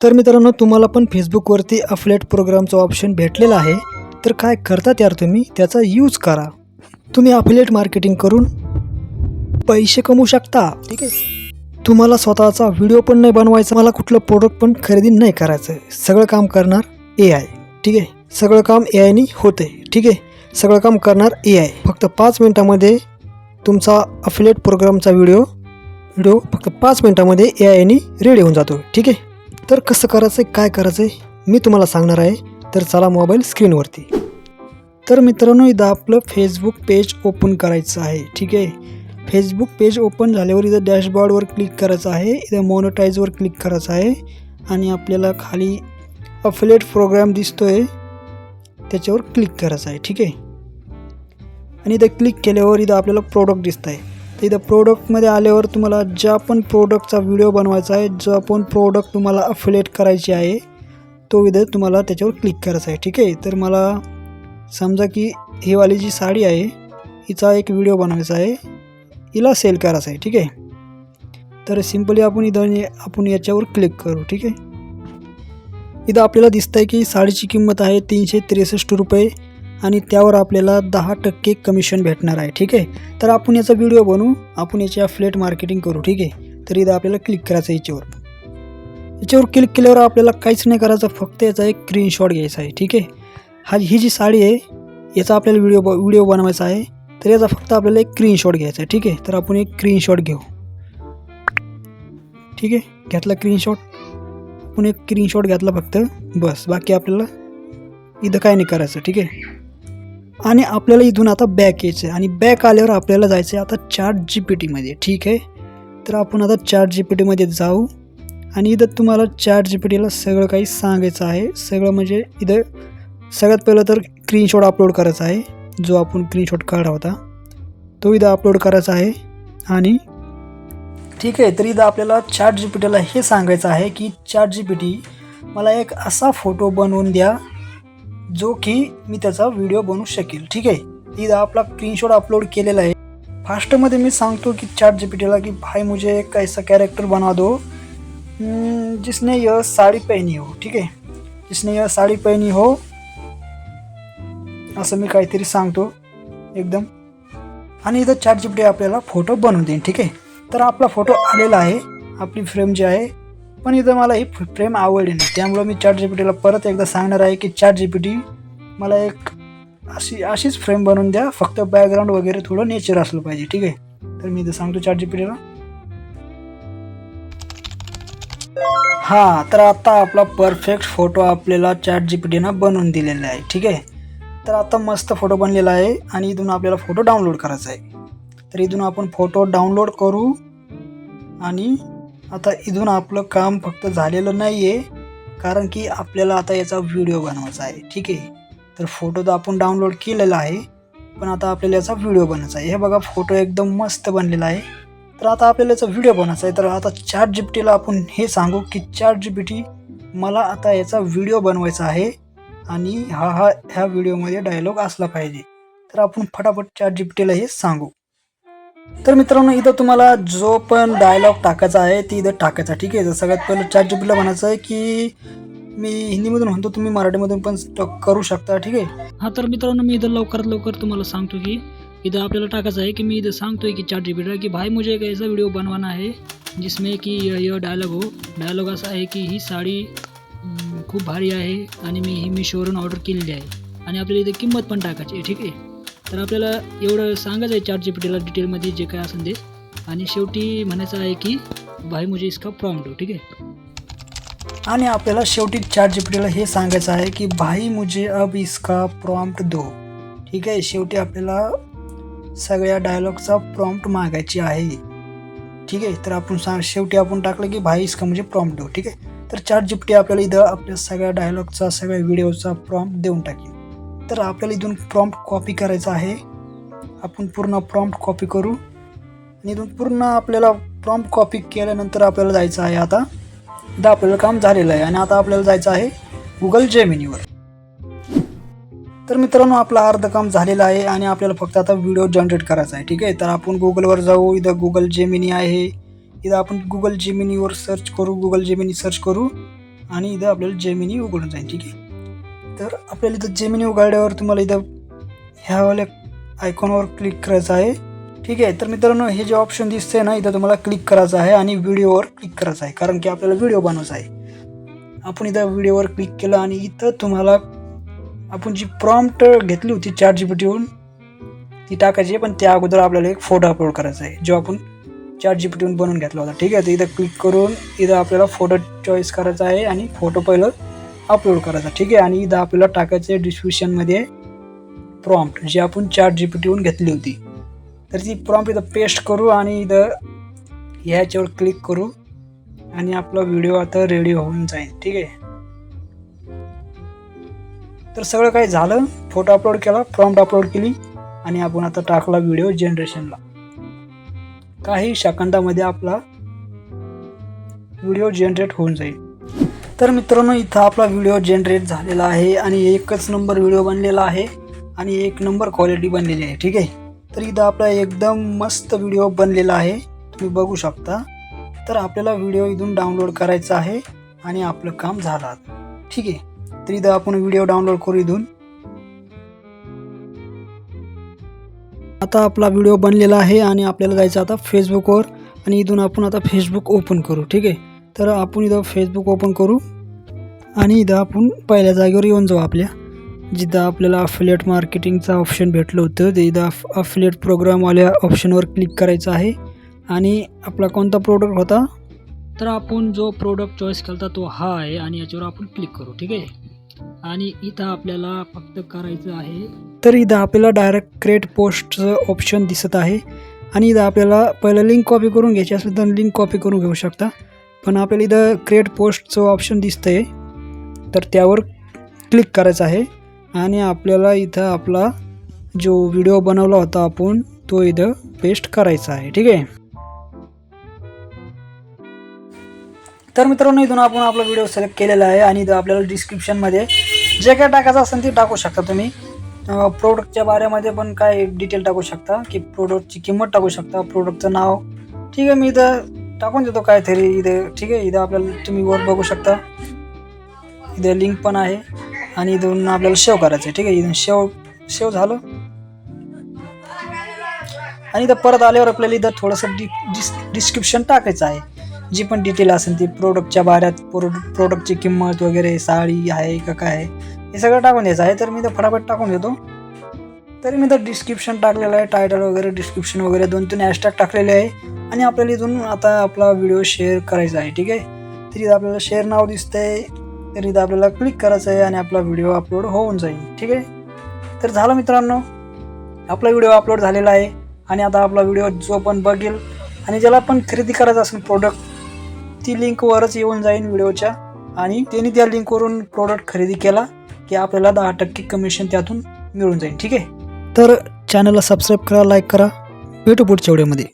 तर मित्रांनो, तुम्हाला पण फेसबुकवरती अफिलिएट प्रोग्रामचा ऑप्शन भेटलेला आहे. तर काय करतात यार, तुम्ही त्याचा यूज करा. तुम्ही अफिलिएट मार्केटिंग करून पैसे कमवू शकता. ठीक आहे. तुम्हाला स्वतःचा व्हिडिओ पण नाही बनवायचा, मला कुठलं प्रोडक्ट पण खरेदी नाही करायचं. सगळं काम करणार AI. ठीक आहे. सगळं काम AI होते. ठीक आहे. सगळं काम करणार AI. फक्त 5 मिनिटामध्ये तुमचा अफिलिएट प्रोग्रामचा व्हिडिओ फक्त 5 मिनिटामध्ये AI रेडी होऊन जातो. ठीक आहे. तर कसं करायचं आहे, काय करायचं आहे, मी तुम्हाला सांगणार आहे. तर चला मोबाईल स्क्रीनवरती. तर मित्रांनो, इथं आपलं फेसबुक पेज ओपन करायचं आहे. ठीक आहे. फेसबुक पेज ओपन झाल्यावर इथं डॅशबोर्डवर क्लिक करायचं आहे. इथं मॉनिटाईजवर क्लिक करायचं आहे आणि आपल्याला खाली अफिलिएट प्रोग्राम दिसतोय त्याच्यावर क्लिक करायचं आहे. ठीक आहे. आणि इथं क्लिक केल्यावर इथं आपल्याला प्रोडक्ट दिसत आहे. तर इथं प्रोडक्टमध्ये आल्यावर तुम्हाला ज्या पण प्रोडक्टचा व्हिडिओ बनवायचा आहे, जो पण प्रोडक्ट तुम्हाला अफिलिएट करायची आहे, तो इथं तुम्हाला त्याच्यावर क्लिक करायचा आहे. ठीक आहे. तर मला समजा की ही वाली जी साडी आहे, हिचा एक व्हिडिओ बनवायचा आहे, हिला सेल करायचं आहे. ठीक आहे. तर सिम्पली आपण याच्यावर क्लिक करू. ठीक आहे. इथं आपल्याला दिसतं आहे की साडीची किंमत आहे 363 रुपये आणि त्यावर आपल्याला 10% कमिशन भेटणार आहे. ठीक आहे. तर आपण याचा व्हिडिओ बनवू, आपण याची अफिलिएट मार्केटिंग करू. ठीक आहे. तर इथं आपल्याला क्लिक करायचं आहे याच्यावर क्लिक केल्यावर आपल्याला काहीच नाही करायचं, फक्त याचा एक स्क्रीनशॉट घ्यायचा आहे. ठीक आहे. ही जी साडी आहे याचा आपल्याला व्हिडिओ बनवायचा आहे. तर याचा फक्त आपल्याला एक स्क्रीनशॉट घ्यायचा आहे. ठीक आहे. तर आपण एक स्क्रीनशॉट घेऊ. ठीक आहे. घेतला स्क्रीनशॉट. आपण एक स्क्रीनशॉट घेतला फक्त, बस. बाकी आपल्याला इथं काय नाही करायचं. ठीक आहे. आणि आपल्याला इथून आता बॅक यायचं आहे आणि बॅक आल्यावर आपल्याला जायचं आहे आता ChatGPTमध्ये. ठीक आहे. तर आपण आता ChatGPTमध्ये जाऊ आणि इथं तुम्हाला ChatGPTला सगळं काही सांगायचं आहे. सगळं म्हणजे इथं सगळ्यात पहिलं तर स्क्रीनशॉट अपलोड करायचा आहे. जो आपण स्क्रीनशॉट काढला होता तो इथं अपलोड करायचा आहे. आणि ठीक आहे. तर इथं आपल्याला ChatGPTला हे सांगायचं आहे की ChatGPT मला एक असा फोटो बनवून द्या जो की मी त्याचा व्हिडिओ बनवू शकेल. ठीक आहे. इथं आपला स्क्रीनशॉट अपलोड केलेला आहे. फास्टमध्ये मी सांगतो की ChatGPTला की भाई मुझे एक ऐसा कैरेक्टर बना दो जिसने यह साड़ी पहनी हो. ठीक आहे. जिसने यह साड़ी पहनी हो, असं मी काहीतरी सांगतो एकदम. आणि इथं ChatGPT आपल्याला फोटो बनवून देईन. ठीक आहे. तर आपला फोटो आलेला आहे, आपली फ्रेम जी आहे. पण इथं मला ही फ्रेम आवडली नाही, त्यामुळं मी ChatGPTला परत एकदा सांगणार आहे की ChatGPT मला एक अशीच फ्रेम बनवून द्या, फक्त बॅकग्राऊंड वगैरे थोडं नेचर असलं पाहिजे. ठीक आहे. तर मी इथं सांगतो ChatGPTला. हां, तर आता आपला परफेक्ट फोटो आपल्याला ChatGPTनं बनवून दिलेला आहे. ठीक आहे. तर आता मस्त फोटो बनलेला आहे आणि इथून आपल्याला फोटो डाउनलोड करायचा आहे. तर इथून आपण फोटो डाउनलोड करू आणि आता इथून आपलं काम फक्त झालेलं नाही आहे, कारण की आपल्याला आता याचा व्हिडिओ बनवायचा आहे. ठीक आहे. तर फोटो तर आपण डाउनलोड केलेला आहे, पण आता आपल्याला याचा व्हिडिओ बनवायचा आहे. हे बघा, फोटो एकदम मस्त बनलेला आहे. तर आता आपल्याला याचा व्हिडिओ बनवायचा आहे. तर आता ChatGPTला आपण हे सांगू की ChatGPT मला आता याचा व्हिडिओ बनवायचा आहे आणि ह्या व्हिडिओमध्ये डायलॉग असला पाहिजे. तर आपण फटाफट ChatGPTला हे सांगू. तर मित्रांनो, इथं तुम्हाला जो पण डायलॉग टाकायचा आहे ती इथं टाकायचा. ठीक आहे. तर सगळ्यात पहिलं ChatGPTला म्हणायचं आहे की मी हिंदीमधून म्हणतो, तुम्ही मराठीमधून पण करू शकता. ठीक आहे. हां, तर मित्रांनो, मी इधर लवकरात लवकर तुम्हाला सांगतो की इधर आपल्याला टाकायचं आहे की मी इधर सांगतोय की ChatGPTला की भाई मुझे एक ऐसा व्हिडिओ बनवाना है जिसमें की यह डायलॉग हो. डायलॉग असा आहे की ही साडी खूप भारी आहे आणि मी ही मिशोवरून ऑर्डर केलेली आहे आणि आपल्याला इथे किंमत पण टाकायची आहे. ठीक आहे. तर आपल्याला एवढं सांगायचं आहे ChatGPTला डिटेलमध्ये जे काय असेल ते, आणि शेवटी म्हणायचं आहे की भाई मुझे इसका प्रॉम्प्ट दो. ठीक आहे. आणि आपल्याला शेवटी ChatGPTला हे सांगायचं आहे की भाई मुझे अब इसका प्रॉम्प्ट दो. ठीक आहे. शेवटी आपल्याला सगळ्या डायलॉगचा प्रॉम्प्ट मागायची आहे. ठीक आहे. तर आपण शेवटी आपण टाकलं की भाई इसका मुझे प्रॉम्प्ट दो. ठीक आहे. तर ChatGPT आपल्याला इथं आपल्या सगळ्या डायलॉगचा, सगळ्या व्हिडिओचा प्रॉम्प्ट देऊन टाकेल. तर आपल्याला इथून प्रॉम्प्ट कॉपी करायचा आहे. आपण पूर्ण प्रॉम्प्ट कॉपी करू आणि इथून पूर्ण आपल्याला प्रॉम्प्ट कॉपी केल्यानंतर आपल्याला जायचं आहे. आता इथं आपल्याला काम झालेलं आहे आणि आता आपल्याला जायचं आहे गुगल जेमिनीवर. तर मित्रांनो, आपलं अर्ध काम झालेलं आहे आणि आपल्याला फक्त आता व्हिडिओ जनरेट करायचा आहे. ठीक आहे. तर आपण गुगलवर जाऊ. इथं गुगल जेमिनी आहे. इथं आपण गुगल जेमिनीवर सर्च करू, गुगल जेमिनी सर्च करू आणि इथं आपल्याला जेमिनी उघडून जाईल. ठीक आहे. तर आपल्याला इथं जेमिनी उघडल्यावर तुम्हाला इथं ह्यावाल्या आयकॉनवर क्लिक करायचं आहे. ठीक आहे. तर मित्रांनो, हे जे ऑप्शन दिसतंय ना, इथं तुम्हाला क्लिक करायचं आहे आणि व्हिडिओवर क्लिक करायचं आहे, कारण की आपल्याला व्हिडिओ बनवायचा आहे. आपण इथं व्हिडिओवर क्लिक केलं आणि इथं तुम्हाला आपण जी प्रॉम्प्ट घेतली होती ChatGPTवरून ती टाकायची आहे, पण त्या अगोदर आपल्याला एक फोटो अपलोड करायचा आहे जो आपण ChatGPTवरून बनवून घेतला होता. ठीक आहे. तर इथं क्लिक करून इथं आपल्याला फोटो चॉईस करायचा आहे आणि फोटो पहिलं अपलोड करायचा. ठीक आहे. आणि इथं आपल्याला टाकायचं आहे डिस्क्रिप्शनमध्ये प्रॉम्प्ट जी आपण ChatGPTवरून घेतली होती. तर ती प्रॉम्प्ट इथं पेस्ट करू आणि इथं ह्याच्यावर क्लिक करू आणि आपला व्हिडिओ आता रेडी होऊन जाईल. ठीक आहे. तर सगळं काही झालं. फोटो अपलोड केला, प्रॉम्प्ट अपलोड केली आणि आपण आता टाकला व्हिडिओ जनरेशनला. काही सेकंदामध्ये आपला व्हिडिओ जनरेट होऊन जाईल. तर मित्रांनो, इथं आपला व्हिडिओ जनरेट झालेला आहे आणि एकच नंबर व्हिडिओ बनलेला आहे आणि एक नंबर क्वालिटी बनलेली आहे. ठीक आहे. तर इथं आपला एकदम मस्त व्हिडिओ बनलेला आहे, तुम्ही बघू शकता. तर आपल्याला व्हिडिओ इथून डाउनलोड करायचा आहे आणि आपलं काम झालं आता. ठीक आहे. तर इथं आपण व्हिडिओ डाउनलोड करू इथून. आता आपला व्हिडिओ बनलेला आहे आणि आपल्याला जायचं आता फेसबुकवर आणि इथून आपण आता फेसबुक ओपन करू. ठीक आहे. तर आपण इथं फेसबुक ओपन करू आणि इथं आपण पहिल्या जागेवर येऊन जाऊ आपल्या, जिथं आपल्याला अफिलिएट मार्केटिंगचं ऑप्शन भेटलं होतं. ते इथं अफिलिएट प्रोग्रामवाल्या ऑप्शनवर क्लिक करायचं आहे आणि आपला कोणता प्रोडक्ट होता, तर आपण जो प्रोडक्ट चॉईस केला तो हा आहे आणि याच्यावर आपण क्लिक करू. ठीक आहे. आणि इथं आपल्याला फक्त करायचं आहे, तर इथं आपल्याला डायरेक्ट क्रिएट पोस्टचं ऑप्शन दिसत आहे आणि इथं आपल्याला पहिलं लिंक कॉपी करून घ्यायची असेल तर लिंक कॉपी करून घेऊ शकता, पण आपल्याला इथं क्रिएट पोस्टचं ऑप्शन दिसतंय तर त्यावर क्लिक करायचं आहे आणि आपल्याला इथं आपला जो व्हिडिओ बनवला होता आपण तो इथं पेस्ट करायचा आहे. ठीक आहे. तर मित्रांनो, इथून आपण आपला व्हिडिओ सिलेक्ट केलेला आहे आणि इथं आपल्याला डिस्क्रिप्शनमध्ये जे काय टाकायचं असेल ते टाकू शकता तुम्ही. प्रोडक्टच्या बारेमध्ये पण काय डिटेल टाकू शकता, की प्रोडक्टची किंमत टाकू शकता, प्रोडक्टचं नाव. ठीक आहे. मी इथं टाकून देतो काहीतरी इथं. ठीक आहे. इथं आपल्याला तुम्ही वर बघू शकता, इथं लिंक पण आहे आणि इथून आपल्याला सेव्ह करायचं आहे. ठीक आहे. इथून सेव्ह झालं आणि इथं परत आल्यावर आपल्याला इथं थोडंसं डिस्क्रिप्शन टाकायचं आहे, जी पण डिटेल असेल ती प्रोडक्टच्या बाऱ्यात, प्रोडक्टची किंमत वगैरे, साडी आहे का काय आहे, हे सगळं टाकून द्यायचं आहे. तर मी तर फटाफट टाकून देतो. तरी मी तर डिस्क्रिप्शन टाकलेलं आहे, टायटल वगैरे, डिस्क्रिप्शन वगैरे 2-3 हॅशटॅग टाकलेले आहे आणि आपल्याला इथून आता आपला व्हिडिओ शेअर करायचा आहे. ठीक आहे. तर इथं आपल्याला शेअर नाव दिसतंय, तर इथं आपल्याला क्लिक करायचं आहे आणि आपला व्हिडिओ अपलोड होऊन जाईल. ठीक आहे. तर झालं मित्रांनो, आपला व्हिडिओ अपलोड झालेला आहे आणि आता आपला व्हिडिओ जो पण बघेल आणि ज्याला पण खरेदी करायचं असेल प्रोडक्ट, ती लिंकवरच येऊन जाईल व्हिडिओच्या आणि त्यांनी त्या लिंकवरून प्रोडक्ट खरेदी केला की आपल्याला 10% कमिशन त्यातून मिळून जाईल. ठीक आहे. तर चॅनलला सबस्क्राईब करा, लाईक करा. भेटू पुढच्या व्हिडिओमध्ये.